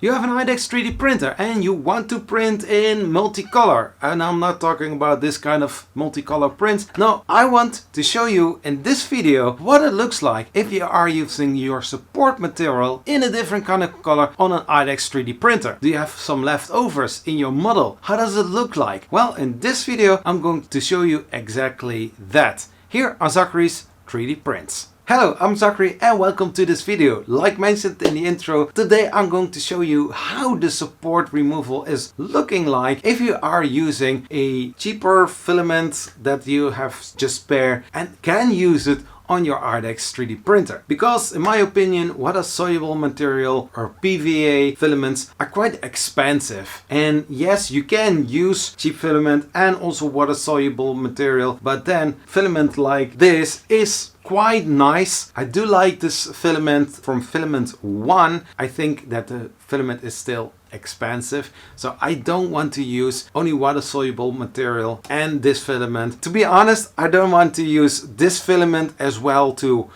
You have an IDEX 3D printer and you want to print in multicolor. And I'm not talking about this kind of multicolor prints. No, I want to show you in this video what it looks like if you are using your support material in a different kind of color on an IDEX 3D printer. Do you have some leftovers in your model? How does it look like? Well, in this video, I'm going to show you exactly that. Here are Zachary's 3D prints. Hello, I'm Zachary and welcome to this video. Like mentioned in the intro, today I'm going to show you how the support removal is looking like if you are using a cheaper filament that you have just spare and can use it on your IDEX 3D printer. Because in my opinion, water-soluble material or PVA filaments are quite expensive. And yes, you can use cheap filament and also water-soluble material, but then filament like this is quite nice. I do like this filament from filament 1. I think that the filament is still expensive, so I don't want to use only water soluble material and this filament. To be honest, I don't want to use this filament as well to,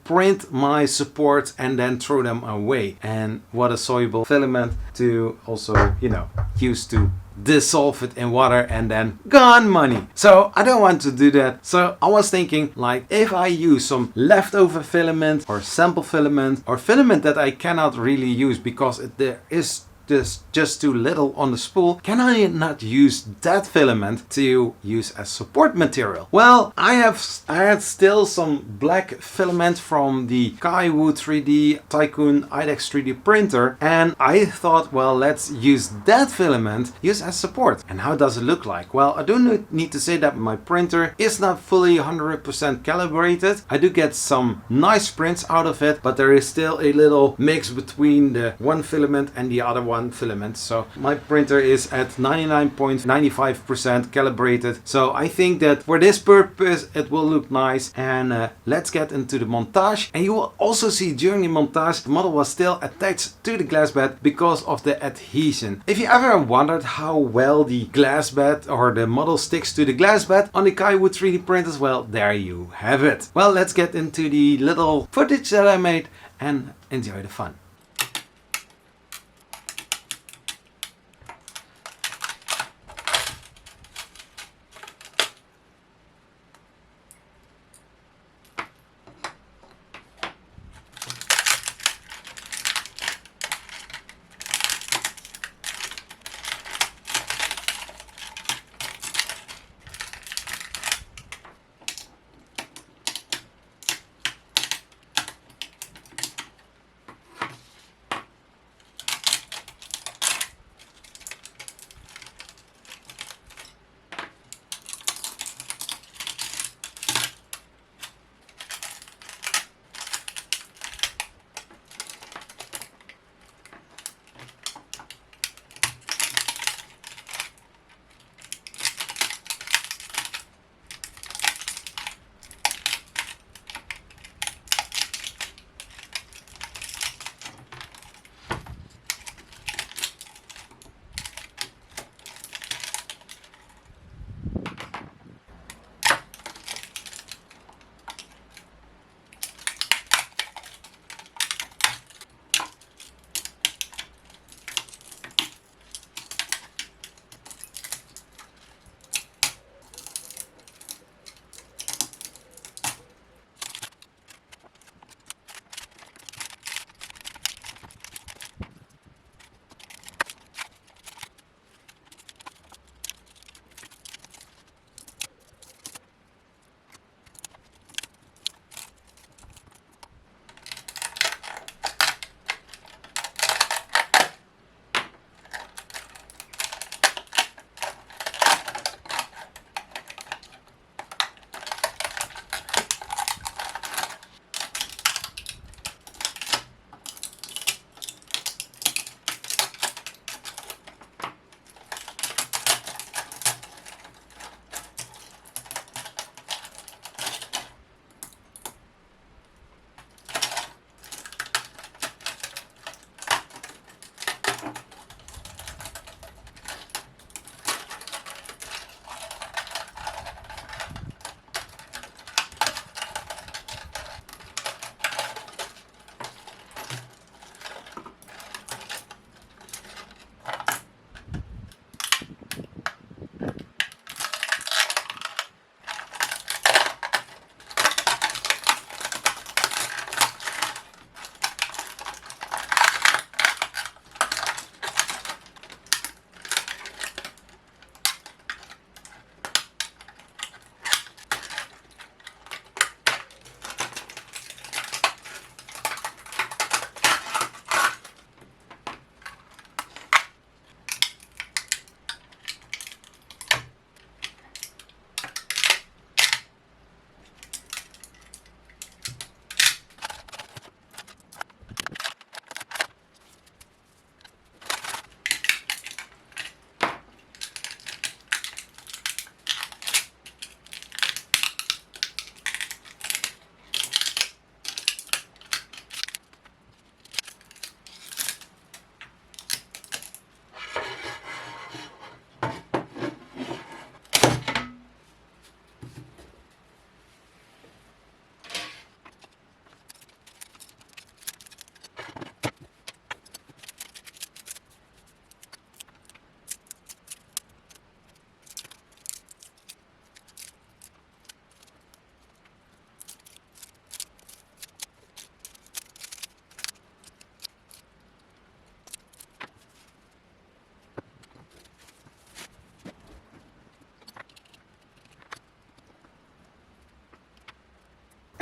print my supports and then throw them away, and water soluble filament to also, use to dissolve it in water and then gone money. So I don't want to do that. So I was thinking, like, if I use some leftover filament or sample filament or filament that I cannot really use because there is just too little on the spool, can I not use that filament to use as support material? Well, I had still some black filament from the Kaiwu 3D Tycoon IDEX 3D printer, and I thought, well, let's use that filament use as support. And how does it look like? Well, I do need to say that my printer is not fully 100% calibrated. I do get some nice prints out of it, but there is still a little mix between the one filament and the other one filament. So my printer is at 99.95% calibrated. So I think that for this purpose it will look nice. And let's get into the montage. And you will also see during the montage the model was still attached to the glass bed because of the adhesion. If you ever wondered how well the glass bed or the model sticks to the glass bed on the Kaiwu 3D printers, well, there you have it. Well, let's get into the little footage that I made and enjoy the fun.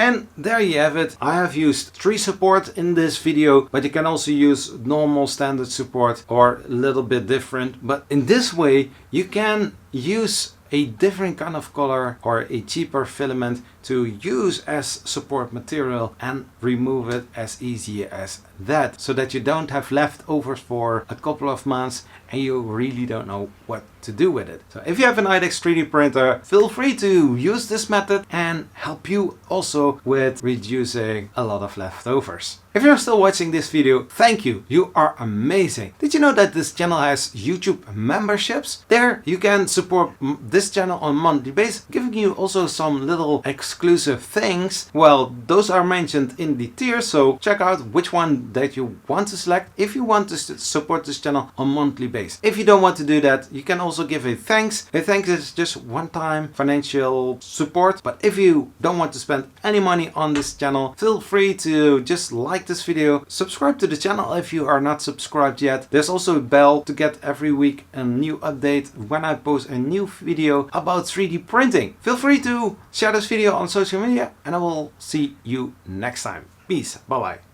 And there you have it. I have used 3 support in this video, but you can also use normal standard support or a little bit different. But in this way, you can use a different kind of color or a cheaper filament to use as support material and remove it as easy as that, so that you don't have leftovers for a couple of months and you really don't know what to do with it. So if you have an IDEX 3D printer, feel free to use this method and help you also with reducing a lot of leftovers. If you're still watching this video, thank you. You are amazing. Did you know that this channel has YouTube memberships? There you can support this channel on a monthly basis, giving you also some little exclusive things. Well, those are mentioned in the tiers, so check out which one that you want to select if you want to support this channel on a monthly basis. If you don't want to do that, you can also give a thanks. A thanks is just one-time financial support, but if you don't want to spend any money on this channel, feel free to just like this video, subscribe to the channel if you are not subscribed yet. There's also a bell to get every week a new update when I post a new video about 3D printing. Feel free to share this video on social media and I will see you next time. Peace. Bye bye.